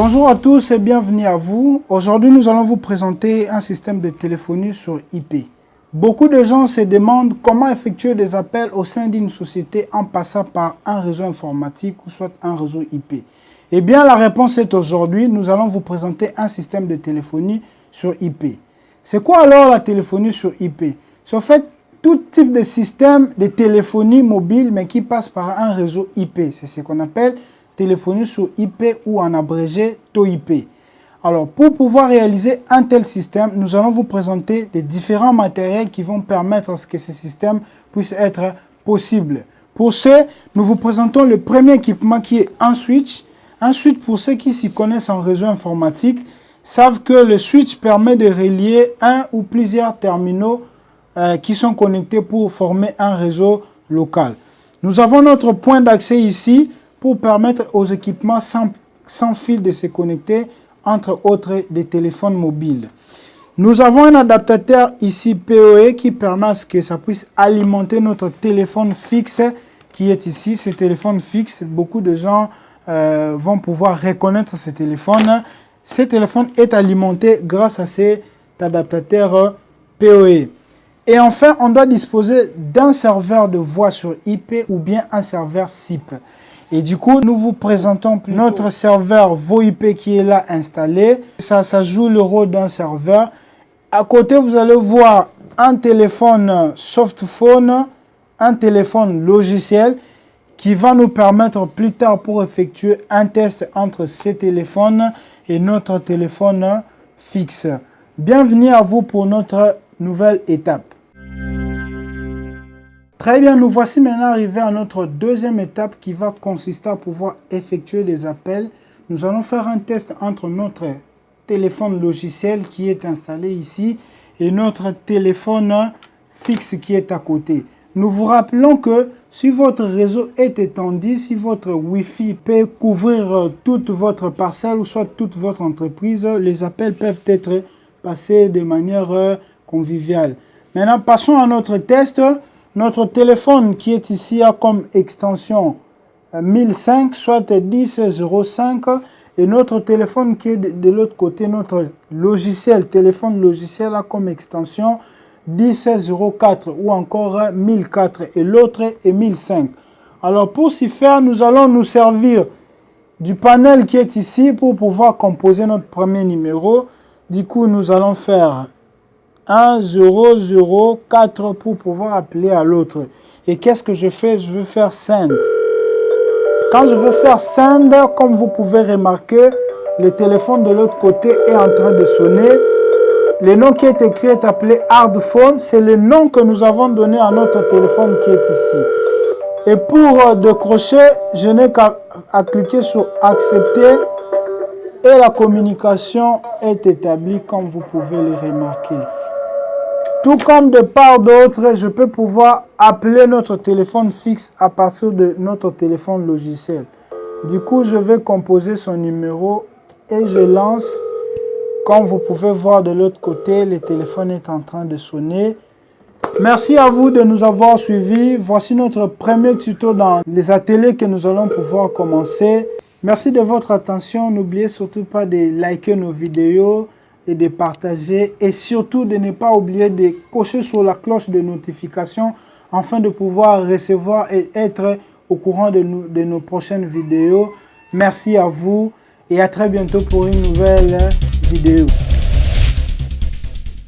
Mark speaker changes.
Speaker 1: Bonjour à tous et bienvenue à vous. Aujourd'hui, nous allons vous présenter un système de téléphonie sur IP. Beaucoup de gens se demandent comment effectuer des appels au sein d'une société en passant par un réseau informatique ou soit un réseau IP. Eh bien, la réponse est aujourd'hui, nous allons vous présenter un système de téléphonie sur IP. C'est quoi alors la téléphonie sur IP? C'est en fait tout type de système de téléphonie mobile mais qui passe par un réseau IP. C'est ce qu'on appelle téléphonie sur IP ou en abrégé TOIP. Alors, pour pouvoir réaliser un tel système, nous allons vous présenter les différents matériels qui vont permettre à ce que ce système puisse être possible. Pour ce, nous vous présentons le premier équipement qui est un switch. Un switch, pour ceux qui s'y connaissent en réseau informatique, savent que le switch permet de relier un ou plusieurs terminaux qui sont connectés pour former un réseau local. Nous avons notre point d'accès ici pour permettre aux équipements sans fil de se connecter, entre autres des téléphones mobiles. Nous avons un adaptateur ici PoE qui permet à ce que ça puisse alimenter notre téléphone fixe qui est ici. Ce téléphone fixe, beaucoup de gens vont pouvoir reconnaître ce téléphone. Ce téléphone est alimenté grâce à cet adaptateur PoE. Et enfin, on doit disposer d'un serveur de voix sur IP ou bien un serveur SIP. Et du coup, nous vous présentons notre serveur VoIP qui est là installé. Ça joue le rôle d'un serveur. À côté, vous allez voir un téléphone softphone, un téléphone logiciel qui va nous permettre plus tard pour effectuer un test entre ces téléphones et notre téléphone fixe. Bienvenue à vous pour notre nouvelle étape. Très bien, nous voici maintenant arrivés à notre deuxième étape qui va consister à pouvoir effectuer des appels. Nous allons faire un test entre notre téléphone logiciel qui est installé ici et notre téléphone fixe qui est à côté. Nous vous rappelons que si votre réseau est étendu, si votre Wi-Fi peut couvrir toute votre parcelle ou soit toute votre entreprise, les appels peuvent être passés de manière conviviale. Maintenant, passons à notre test. Notre téléphone qui est ici a comme extension 1005, soit 1005, et notre téléphone qui est de l'autre côté, notre logiciel, téléphone logiciel a comme extension 1004 ou encore 1004 et l'autre est 1005. Alors pour s'y faire, nous allons nous servir du panel qui est ici pour pouvoir composer notre premier numéro. Du coup, nous allons faire 1, 0, 0, 4 pour pouvoir appeler à l'autre. Et qu'est-ce que je fais? Je veux faire send. Quand je veux faire send, comme vous pouvez remarquer, le téléphone de l'autre côté est en train de sonner. Le nom qui est écrit est appelé hardphone. C'est le nom que nous avons donné à notre téléphone qui est ici. Et pour décrocher, je n'ai qu'à cliquer sur accepter. Et la communication est établie comme vous pouvez le remarquer. Tout comme de part d'autre, je peux pouvoir appeler notre téléphone fixe à partir de notre téléphone logiciel. Du coup, je vais composer son numéro et je lance. Comme vous pouvez voir de l'autre côté, le téléphone est en train de sonner. Merci à vous de nous avoir suivis. Voici notre premier tuto dans les ateliers que nous allons pouvoir commencer. Merci de votre attention. N'oubliez surtout pas de liker nos vidéos et de partager et surtout de ne pas oublier de cocher sur la cloche de notification afin de pouvoir recevoir et être au courant de nos prochaines vidéos. Merci à vous et à très bientôt pour une nouvelle vidéo.